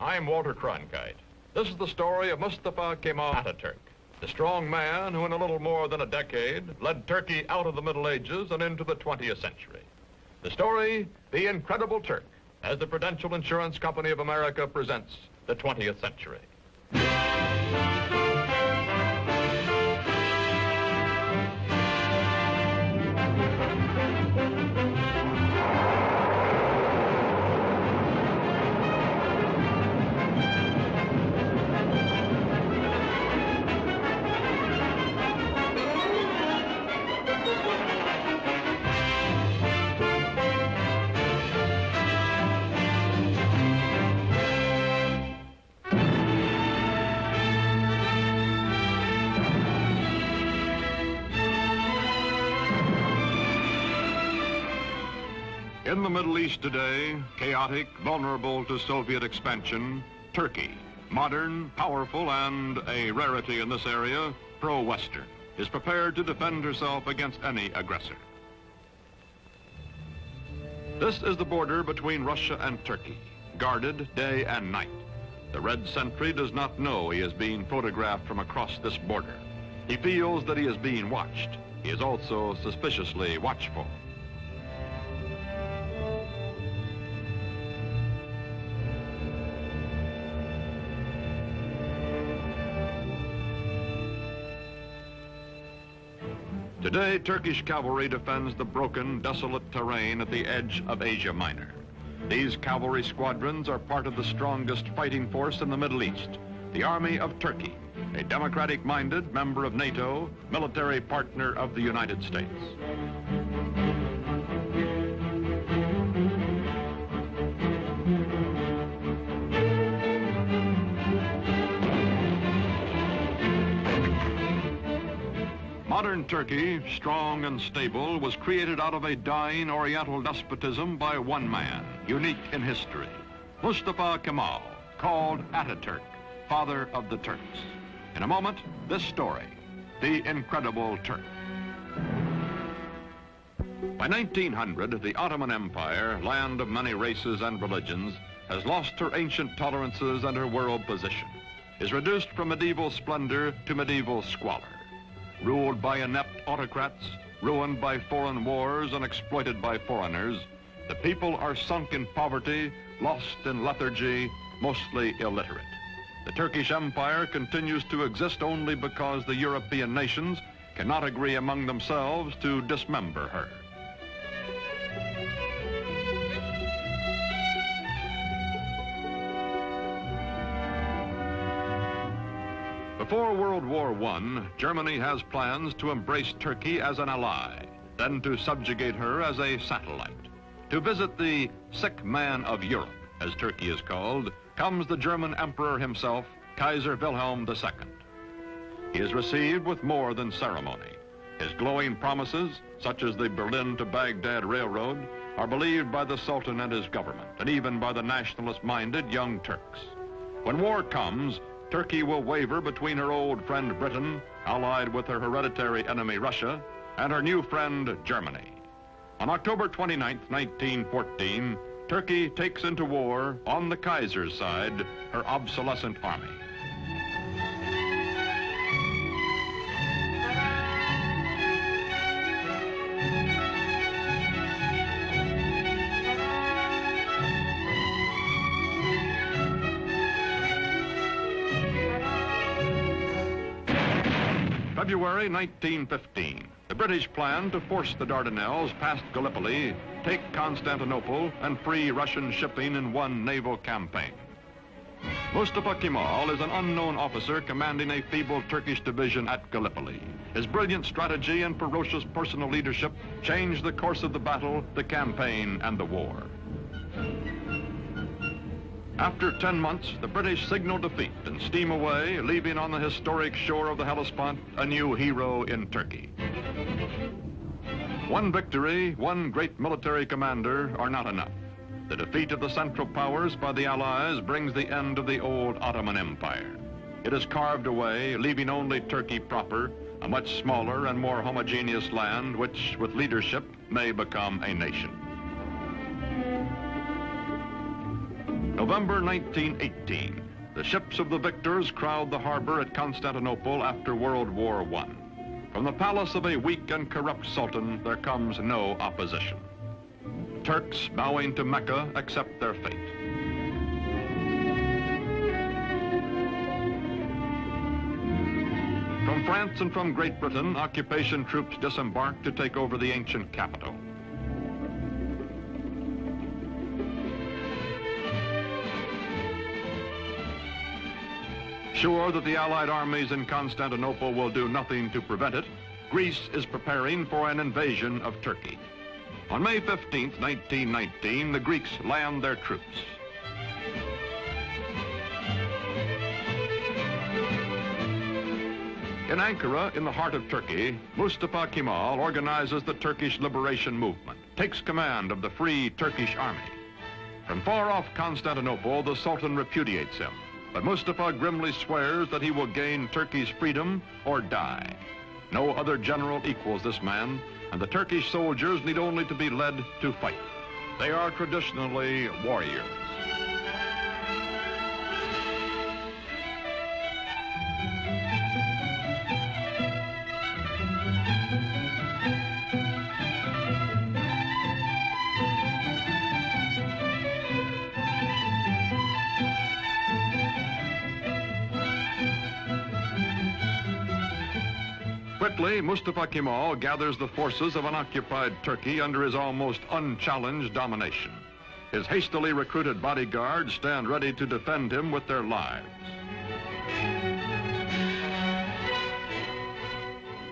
I'm Walter Cronkite. This is the story of Mustafa Kemal Atatürk, the strong man who in a little more than a decade led Turkey out of the Middle Ages and into the 20th century. The story, The Incredible Turk, as the Prudential Insurance Company of America presents the 20th century. In the Middle East today, chaotic, vulnerable to Soviet expansion, Turkey, modern, powerful, and a rarity in this area, pro-Western, is prepared to defend herself against any aggressor. This is the border between Russia and Turkey, guarded day and night. The red sentry does not know he is being photographed from across this border. He feels that he is being watched. He is also suspiciously watchful. Today, Turkish cavalry defends the broken, desolate terrain at the edge of Asia Minor. These cavalry squadrons are part of the strongest fighting force in the Middle East, the Army of Turkey, a democratic-minded member of NATO, military partner of the United States. Modern Turkey, strong and stable, was created out of a dying Oriental despotism by one man, unique in history, Mustafa Kemal, called Atatürk, father of the Turks. In a moment, this story, The Incredible Turk. By 1900, the Ottoman Empire, land of many races and religions, has lost her ancient tolerances and her world position, is reduced from medieval splendor to medieval squalor. Ruled by inept autocrats, ruined by foreign wars and exploited by foreigners, the people are sunk in poverty, lost in lethargy, mostly illiterate. The Turkish Empire continues to exist only because the European nations cannot agree among themselves to dismember her. Before World War I, Germany has plans to embrace Turkey as an ally, then to subjugate her as a satellite. To visit the sick man of Europe, as Turkey is called, comes the German emperor himself, Kaiser Wilhelm II. He is received with more than ceremony. His glowing promises, such as the Berlin to Baghdad Railroad, are believed by the Sultan and his government, and even by the nationalist-minded Young Turks. When war comes, Turkey will waver between her old friend Britain, allied with her hereditary enemy Russia, and her new friend Germany. On October 29, 1914, Turkey takes into war, on the Kaiser's side, her obsolescent army. February 1915, the British plan to force the Dardanelles past Gallipoli, take Constantinople, and free Russian shipping in one naval campaign. Mustafa Kemal is an unknown officer commanding a feeble Turkish division at Gallipoli. His brilliant strategy and ferocious personal leadership changed the course of the battle, the campaign, and the war. After 10 months, the British signal defeat and steam away, leaving on the historic shore of the Hellespont a new hero in Turkey. One victory, one great military commander are not enough. The defeat of the Central Powers by the Allies brings the end of the old Ottoman Empire. It is carved away, leaving only Turkey proper, a much smaller and more homogeneous land which, with leadership, may become a nation. November 1918. The ships of the victors crowd the harbor at Constantinople after World War I. From the palace of a weak and corrupt sultan, there comes no opposition. Turks bowing to Mecca accept their fate. From France and from Great Britain, occupation troops disembark to take over the ancient capital. Sure that the Allied armies in Constantinople will do nothing to prevent it, Greece is preparing for an invasion of Turkey. On May 15, 1919, the Greeks land their troops. In Ankara, in the heart of Turkey, Mustafa Kemal organizes the Turkish liberation movement, takes command of the Free Turkish Army. From far off Constantinople, the Sultan repudiates him, but Mustafa grimly swears that he will gain Turkey's freedom or die. No other general equals this man, and the Turkish soldiers need only to be led to fight. They are traditionally warriors. Quickly, Mustafa Kemal gathers the forces of an occupied Turkey under his almost unchallenged domination. His hastily recruited bodyguards stand ready to defend him with their lives.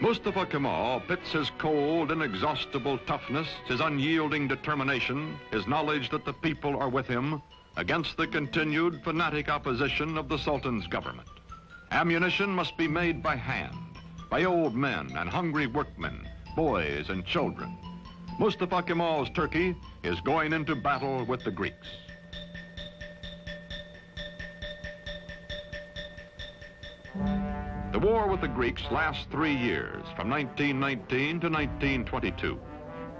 Mustafa Kemal pits his cold, inexhaustible toughness, his unyielding determination, his knowledge that the people are with him, against the continued fanatic opposition of the Sultan's government. Ammunition must be made by hand, by old men and hungry workmen, boys and children. Mustafa Kemal's Turkey is going into battle with the Greeks. The war with the Greeks lasts 3 years, from 1919 to 1922.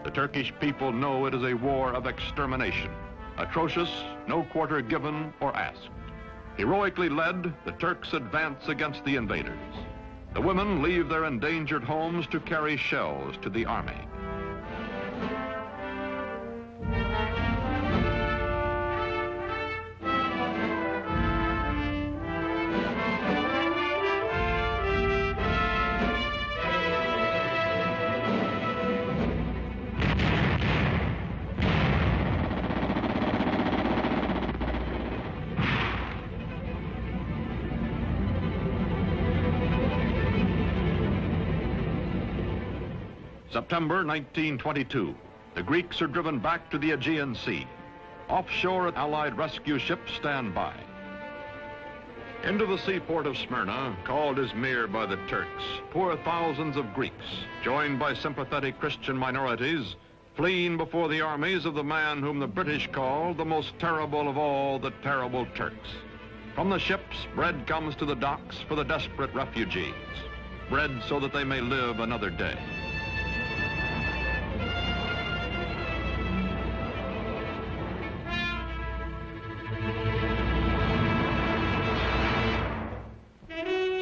The Turkish people know it is a war of extermination, atrocious, no quarter given or asked. Heroically led, the Turks advance against the invaders. The women leave their endangered homes to carry shells to the army. September 1922, the Greeks are driven back to the Aegean Sea. Offshore, Allied rescue ships stand by. Into the seaport of Smyrna, called Izmir by the Turks, pour thousands of Greeks, joined by sympathetic Christian minorities, fleeing before the armies of the man whom the British call the most terrible of all the terrible Turks. From the ships, bread comes to the docks for the desperate refugees. Bread so that they may live another day.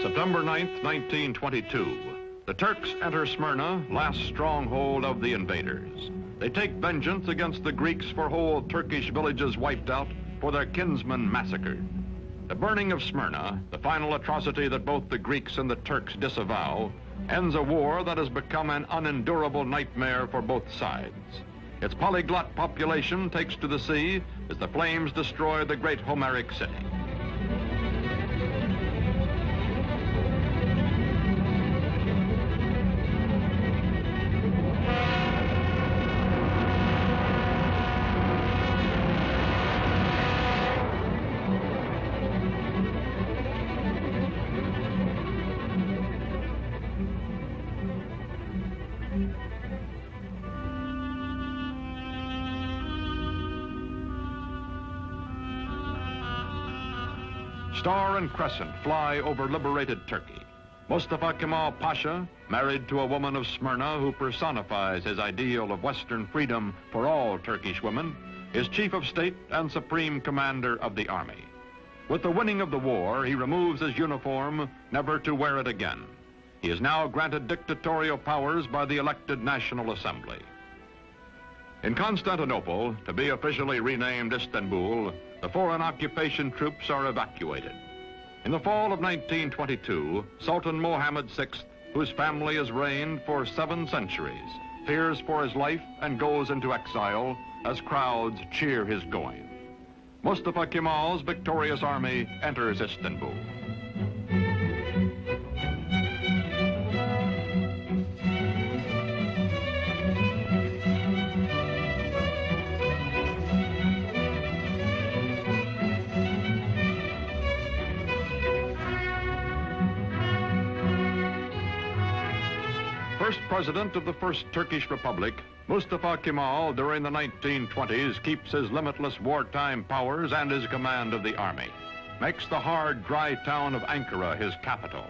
September 9th, 1922. The Turks enter Smyrna, last stronghold of the invaders. They take vengeance against the Greeks for whole Turkish villages wiped out, for their kinsmen massacred. The burning of Smyrna, the final atrocity that both the Greeks and the Turks disavow, ends a war that has become an unendurable nightmare for both sides. Its polyglot population takes to the sea as the flames destroy the great Homeric city. Star and crescent fly over liberated Turkey. Mustafa Kemal Pasha, married to a woman of Smyrna who personifies his ideal of Western freedom for all Turkish women, is Chief of State and Supreme Commander of the Army. With the winning of the war, he removes his uniform, never to wear it again. He is now granted dictatorial powers by the elected National Assembly. In Constantinople, to be officially renamed Istanbul, the foreign occupation troops are evacuated. In the fall of 1922, Sultan Mohammed VI, whose family has reigned for 7 centuries, fears for his life and goes into exile as crowds cheer his going. Mustafa Kemal's victorious army enters Istanbul. First president of the First Turkish Republic, Mustafa Kemal, during the 1920s, keeps his limitless wartime powers and his command of the army, makes the hard, dry town of Ankara his capital.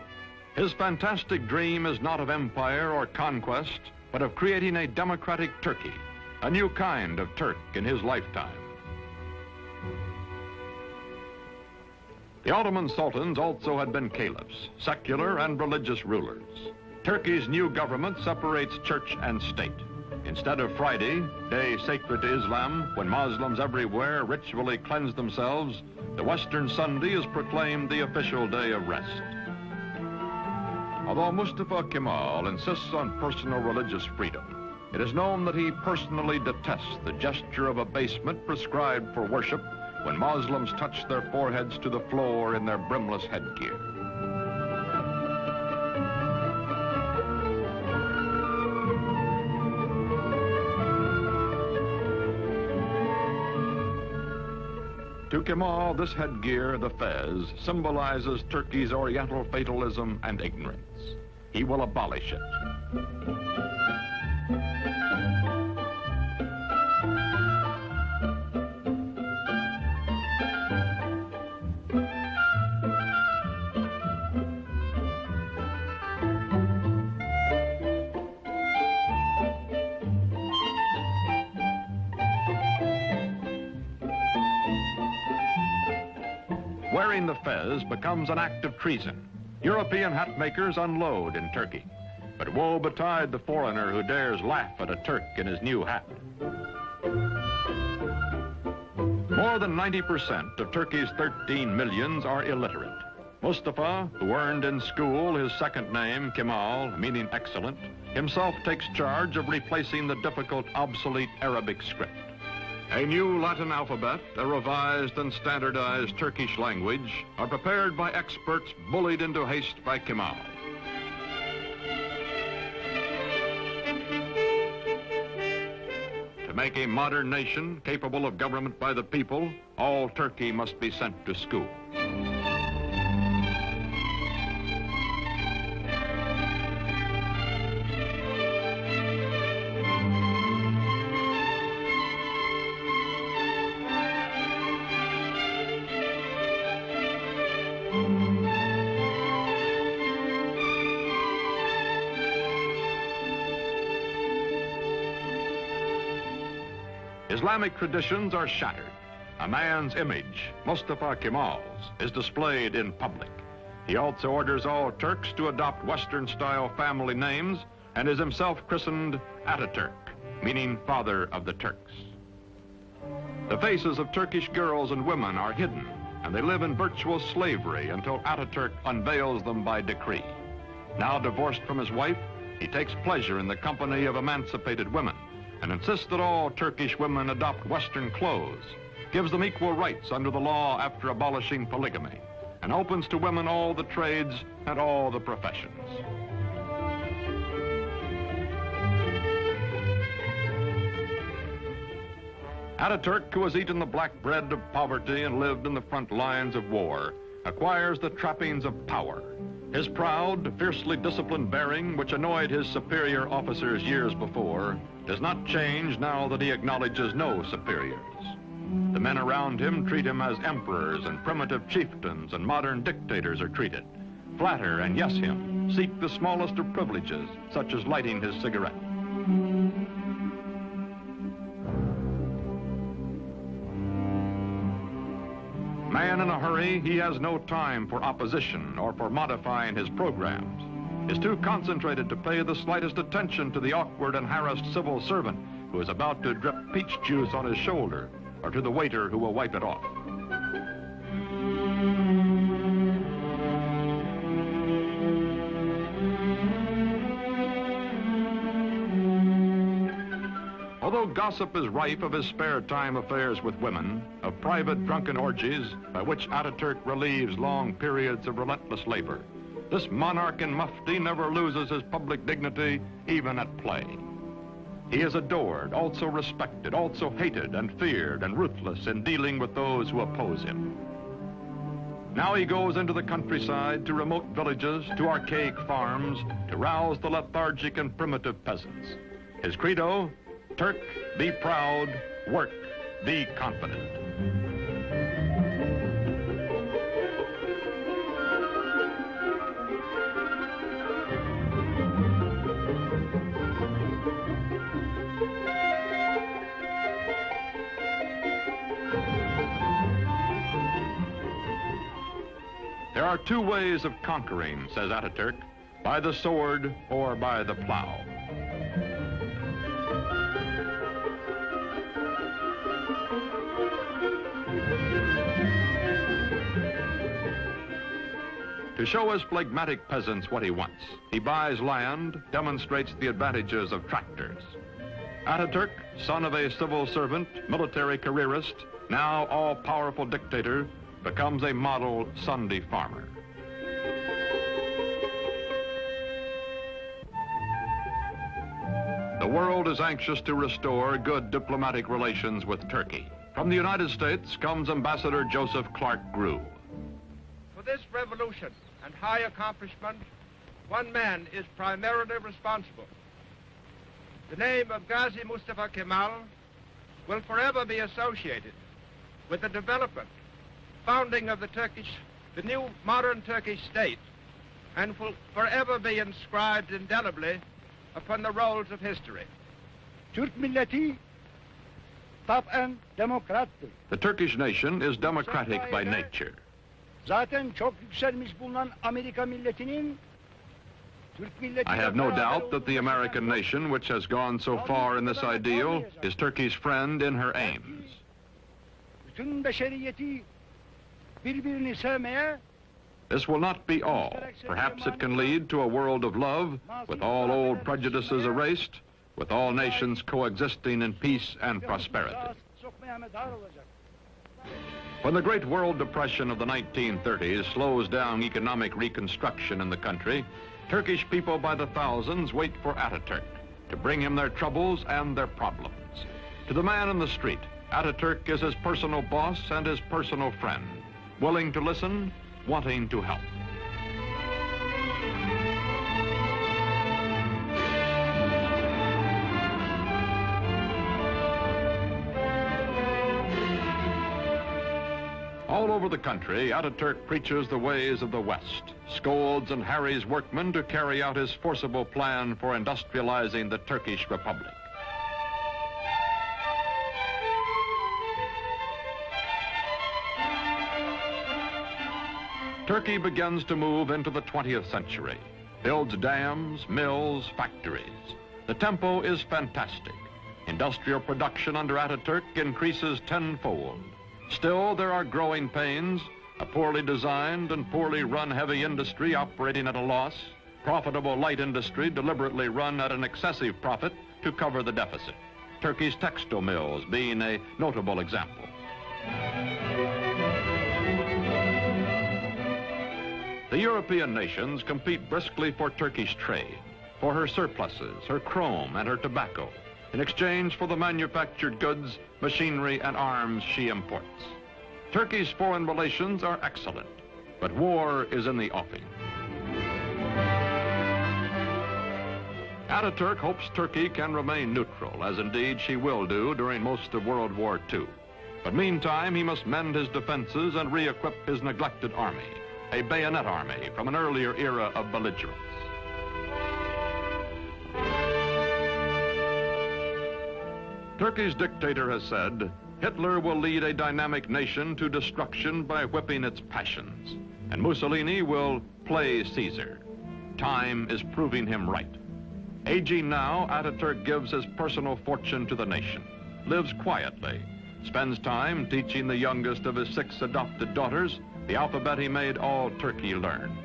His fantastic dream is not of empire or conquest, but of creating a democratic Turkey, a new kind of Turk in his lifetime. The Ottoman sultans also had been caliphs, secular and religious rulers. Turkey's new government separates church and state. Instead of Friday, day sacred to Islam, when Muslims everywhere ritually cleanse themselves, the Western Sunday is proclaimed the official day of rest. Although Mustafa Kemal insists on personal religious freedom, it is known that he personally detests the gesture of abasement prescribed for worship when Muslims touch their foreheads to the floor in their brimless headgear. To Kemal, this headgear, the fez, symbolizes Turkey's Oriental fatalism and ignorance. He will abolish it. Wearing the fez becomes an act of treason. European hat makers unload in Turkey. But woe betide the foreigner who dares laugh at a Turk in his new hat. More than 90% of Turkey's 13 millions are illiterate. Mustafa, who earned in school his second name, Kemal, meaning excellent, himself takes charge of replacing the difficult, obsolete Arabic script. A new Latin alphabet, a revised and standardized Turkish language are prepared by experts bullied into haste by Kemal. To make a modern nation capable of government by the people, all Turkey must be sent to school. Islamic traditions are shattered. A man's image, Mustafa Kemal's, is displayed in public. He also orders all Turks to adopt Western-style family names and is himself christened Ataturk, meaning father of the Turks. The faces of Turkish girls and women are hidden, and they live in virtual slavery until Ataturk unveils them by decree. Now divorced from his wife, he takes pleasure in the company of emancipated women and insists that all Turkish women adopt Western clothes, gives them equal rights under the law after abolishing polygamy, and opens to women all the trades and all the professions. Ataturk, who has eaten the black bread of poverty and lived in the front lines of war, acquires the trappings of power. His proud, fiercely disciplined bearing, which annoyed his superior officers years before, does not change now that he acknowledges no superiors. The men around him treat him as emperors and primitive chieftains and modern dictators are treated. Flatter and yes him, seek the smallest of privileges, such as lighting his cigarette. Man in a hurry, he has no time for opposition or for modifying his programs. Is too concentrated to pay the slightest attention to the awkward and harassed civil servant who is about to drip peach juice on his shoulder, or to the waiter who will wipe it off. Although gossip is rife of his spare time affairs with women, of private drunken orgies by which Ataturk relieves long periods of relentless labor, this monarch in mufti never loses his public dignity, even at play. He is adored, also respected, also hated and feared and ruthless in dealing with those who oppose him. Now he goes into the countryside, to remote villages, to archaic farms, to rouse the lethargic and primitive peasants. His credo, Turk, be proud, work, be confident. There are two ways of conquering, says Ataturk, by the sword or by the plow. To show his phlegmatic peasants what he wants, he buys land, demonstrates the advantages of tractors. Ataturk, son of a civil servant, military careerist, now all-powerful dictator, becomes a model Sunday farmer. The world is anxious to restore good diplomatic relations with Turkey. From the United States comes Ambassador Joseph Clark Grew. For this revolution and high accomplishment, one man is primarily responsible. The name of Gazi Mustafa Kemal will forever be associated with the development, founding of the new modern Turkish state, and will forever be inscribed indelibly upon the rolls of history. Türk milleti taben demokrattır. The Turkish nation is democratic by nature. Zaten çok yükselmiş bulunan Amerika milletinin Türk milleti. I have no doubt that the American nation, which has gone so far in this ideal, is Turkey's friend in her aims. Bütün beşeriyeti birbirini sevmeye. This will not be all. Perhaps it can lead to a world of love, with all old prejudices erased, with all nations coexisting in peace and prosperity. When the Great World Depression of the 1930s slows down economic reconstruction in the country, Turkish people by the thousands wait for Ataturk to bring him their troubles and their problems. To the man in the street, Ataturk is his personal boss and his personal friend, willing to listen, wanting to help. All over the country, Ataturk preaches the ways of the West, scolds and harries workmen to carry out his forcible plan for industrializing the Turkish Republic. Turkey begins to move into the 20th century, builds dams, mills, factories. The tempo is fantastic. Industrial production under Ataturk increases tenfold. Still, there are growing pains, a poorly designed and poorly run heavy industry operating at a loss, profitable light industry deliberately run at an excessive profit to cover the deficit. Turkey's textile mills being a notable example. The European nations compete briskly for Turkish trade, for her surpluses, her chrome, and her tobacco, in exchange for the manufactured goods, machinery, and arms she imports. Turkey's foreign relations are excellent, but war is in the offing. Ataturk hopes Turkey can remain neutral, as indeed she will do during most of World War II. But meantime, he must mend his defenses and re-equip his neglected army, a bayonet army from an earlier era of belligerence. Turkey's dictator has said, Hitler will lead a dynamic nation to destruction by whipping its passions, and Mussolini will play Caesar. Time is proving him right. Aging now, Ataturk gives his personal fortune to the nation, lives quietly, spends time teaching the youngest of his 6 adopted daughters the alphabet he made all Turkey learn.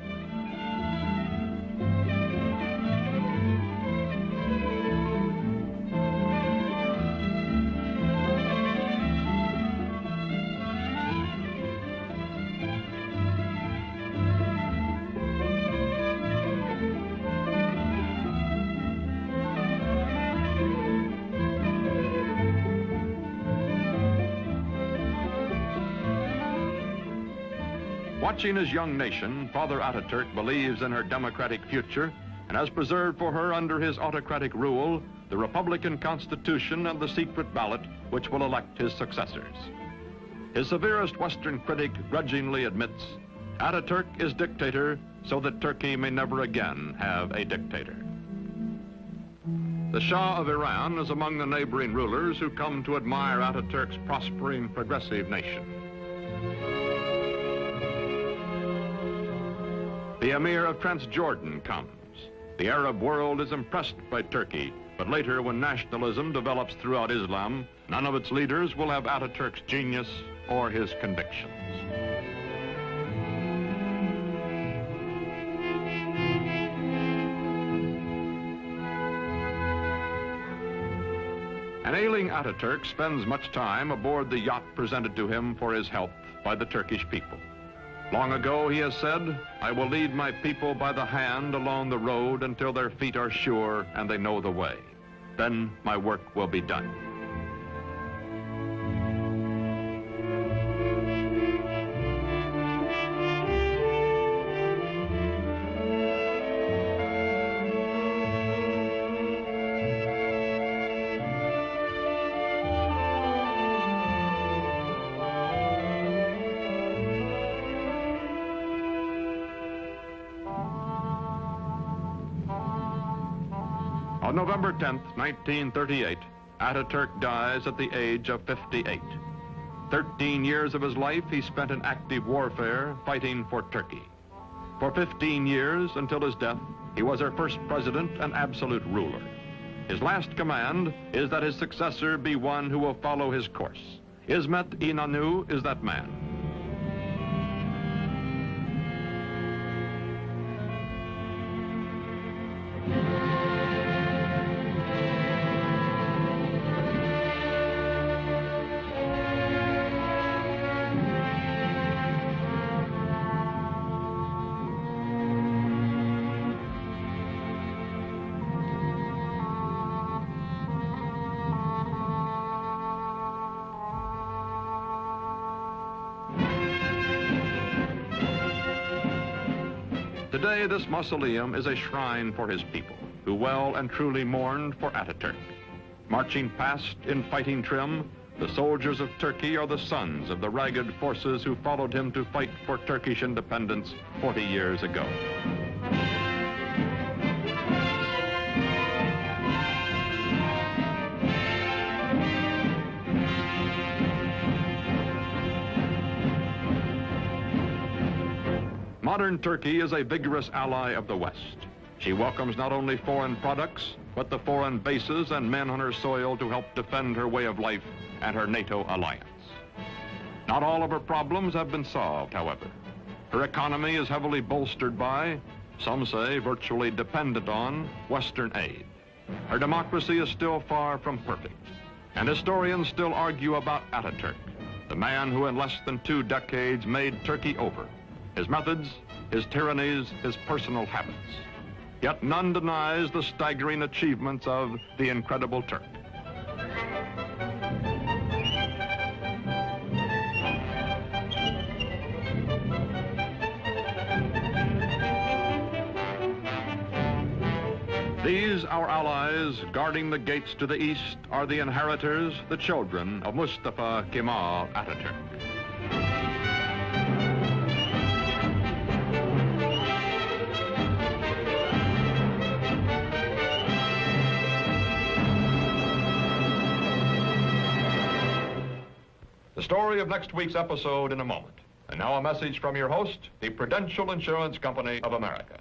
Watching his young nation, Father Ataturk believes in her democratic future and has preserved for her under his autocratic rule the Republican Constitution and the secret ballot which will elect his successors. His severest Western critic grudgingly admits, Ataturk is dictator so that Turkey may never again have a dictator. The Shah of Iran is among the neighboring rulers who come to admire Ataturk's prospering, progressive nation. The Emir of Transjordan comes. The Arab world is impressed by Turkey, but later when nationalism develops throughout Islam, none of its leaders will have Ataturk's genius or his convictions. An ailing Ataturk spends much time aboard the yacht presented to him for his health by the Turkish people. Long ago, he has said, I will lead my people by the hand along the road until their feet are sure and they know the way. Then my work will be done. On November 10th, 1938, Ataturk dies at the age of 58. 13 years of his life he spent in active warfare fighting for Turkey. For 15 years, until his death, he was our first president and absolute ruler. His last command is that his successor be one who will follow his course. Hizmet İnönü is that man. Today, this mausoleum is a shrine for his people, who well and truly mourned for Ataturk. Marching past in fighting trim, the soldiers of Turkey are the sons of the ragged forces who followed him to fight for Turkish independence 40 years ago. Modern Turkey is a vigorous ally of the West. She welcomes not only foreign products, but the foreign bases and men on her soil to help defend her way of life and her NATO alliance. Not all of her problems have been solved, however. Her economy is heavily bolstered by, some say virtually dependent on, Western aid. Her democracy is still far from perfect, and historians still argue about Ataturk, the man who in less than 2 decades made Turkey over. His methods, his tyrannies, his personal habits. Yet none denies the staggering achievements of the incredible Turk. These, our allies, guarding the gates to the east, are the inheritors, the children of Mustafa Kemal Atatürk. The story of next week's episode in a moment. And now a message from your host, the Prudential Insurance Company of America.